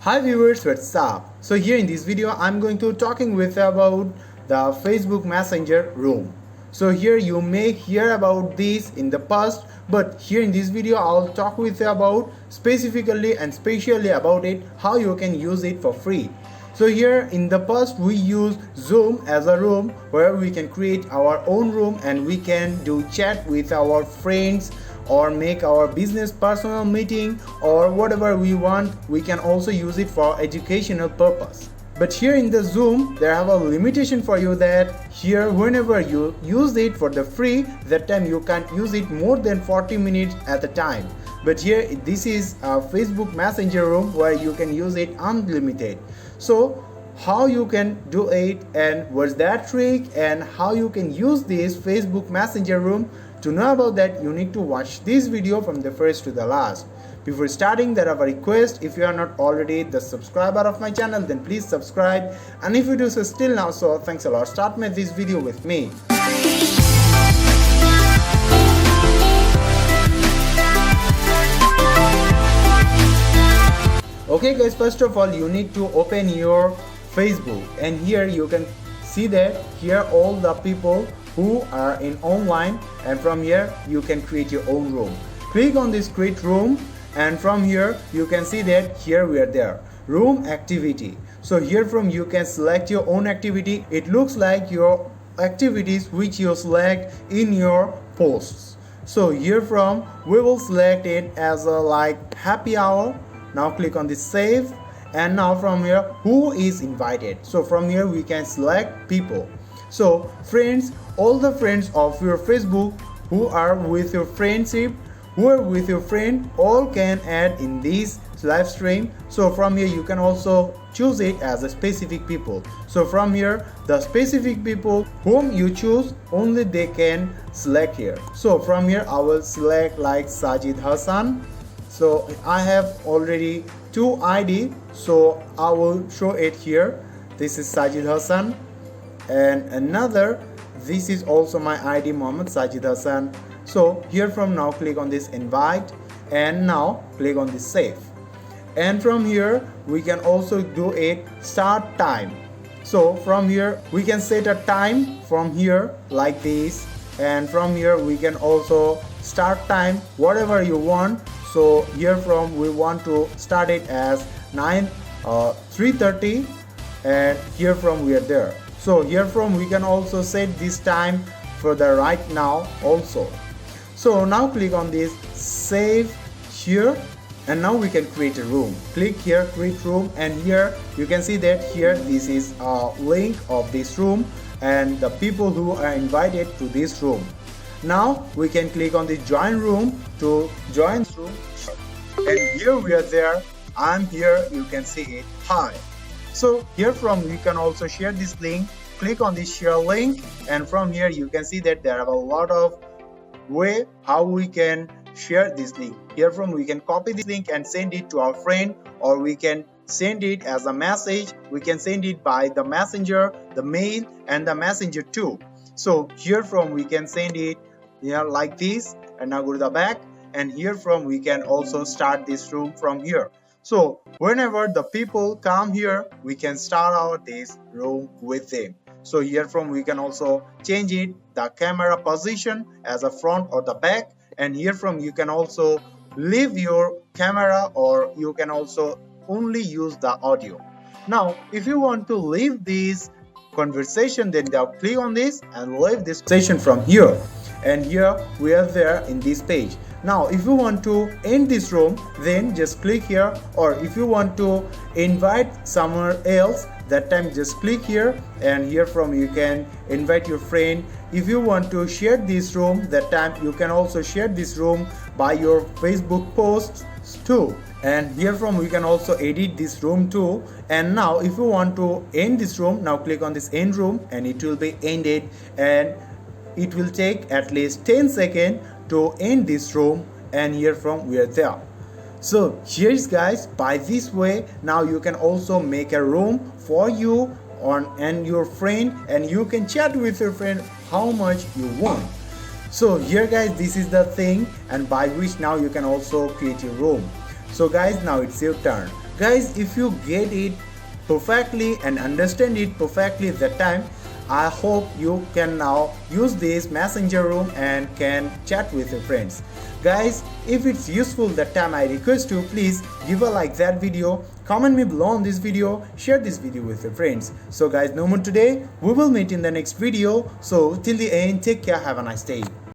Hi viewers, what's up? So here in this video I'm going to talking with about the Facebook Messenger room. So here you may hear about this in the past, but here in this video I'll talk with you about specifically and specially about it, how you can use it for free. So here in the past we use Zoom as a room where we can create our own room and we can do chat with our friends or make our business personal meeting or whatever we want. We can also use it for educational purpose. But here in the Zoom there have a limitation for you that here whenever you use it for the free, that time you can't use it more than 40 minutes at a time. But here this is a Facebook Messenger room where you can use it unlimited. So how you can do it and what's that trick and how you can use this Facebook Messenger room, to know about that you need to watch this video from the first to the last. Before starting, there are a request: if you are not already the subscriber of my channel, then please subscribe, and if you do so still now, so thanks a lot. Start with this video with me. Okay guys, first of all you need to open your Facebook, and here you can see that here all the people who are in online, and from here you can create your own room. Click on this create room, and from here you can see that here we are there, room activity. So here from you can select your own activity. It looks like your activities which you select in your posts. So here from we will select it as a like happy hour. Now click on this save, and now from here who is invited. So from here we can select people. So friends, all the friends of your Facebook who are with your friendship, who are with your friend, all can add in this live stream. So from here you can also choose it as a specific people. So from here the specific people whom you choose, only they can select here. So from here I will select like Sajid Hassan. So I have already 2 ID, so I will show it here. This is Sajid Hassan, and another, this is also my ID Muhammad Sajid Hassan. So here from now click on this invite, and now click on this save, and from here we can also do it start time. So from here we can set a time from here like this, and from here we can also start time whatever you want. So here from we want to start it as 3:30, and here from we are there. So here from we can also set this time for the right now also. So now click on this save here, and now we can create a room. Click here create room, and here you can see that here this is a link of this room and the people who are invited to this room. Now we can click on the join room to join this room, and here we are there. I'm here, you can see it. Hi. So here from you can also share this link. Click on this share link, and from here you can see that there are a lot of way how we can share this link. Here from we can copy this link and send it to our friend, or we can send it as a message. We can send it by the messenger, the mail, and the messenger too. So here from we can send it like this, and now go to the back, and here from we can also start this room from here. So whenever the people come here, we can start out this room with them. So here from we can also change it, the camera position as a front or the back, and here from you can also leave your camera, or you can also only use the audio. Now if you want to leave this conversation, then click on this and leave this session from here, and here we are there in this page. Now if you want to end this room, then just click here, or if you want to invite somewhere else, that time just click here, and here from you can invite your friend. If you want to share this room, that time you can also share this room by your Facebook posts too, and here from we can also edit this room too. And now if you want to end this room, now click on this end room, and it will be ended, and it will take at least 10 seconds to end this room, and here from we are there. So here's guys, by this way now you can also make a room for you and your friend, and you can chat with your friend how much you want. So here guys, this is the thing, and by which now you can also create your room. So guys, now it's your turn. Guys, if you get it perfectly and understand it perfectly at that time, I hope you can now use this messenger room and can chat with your friends. Guys, if it's useful that time, I request you please give a like that video, comment me below on this video, share this video with your friends. So guys, no more today, we will meet in the next video. So till the end, take care, have a nice day.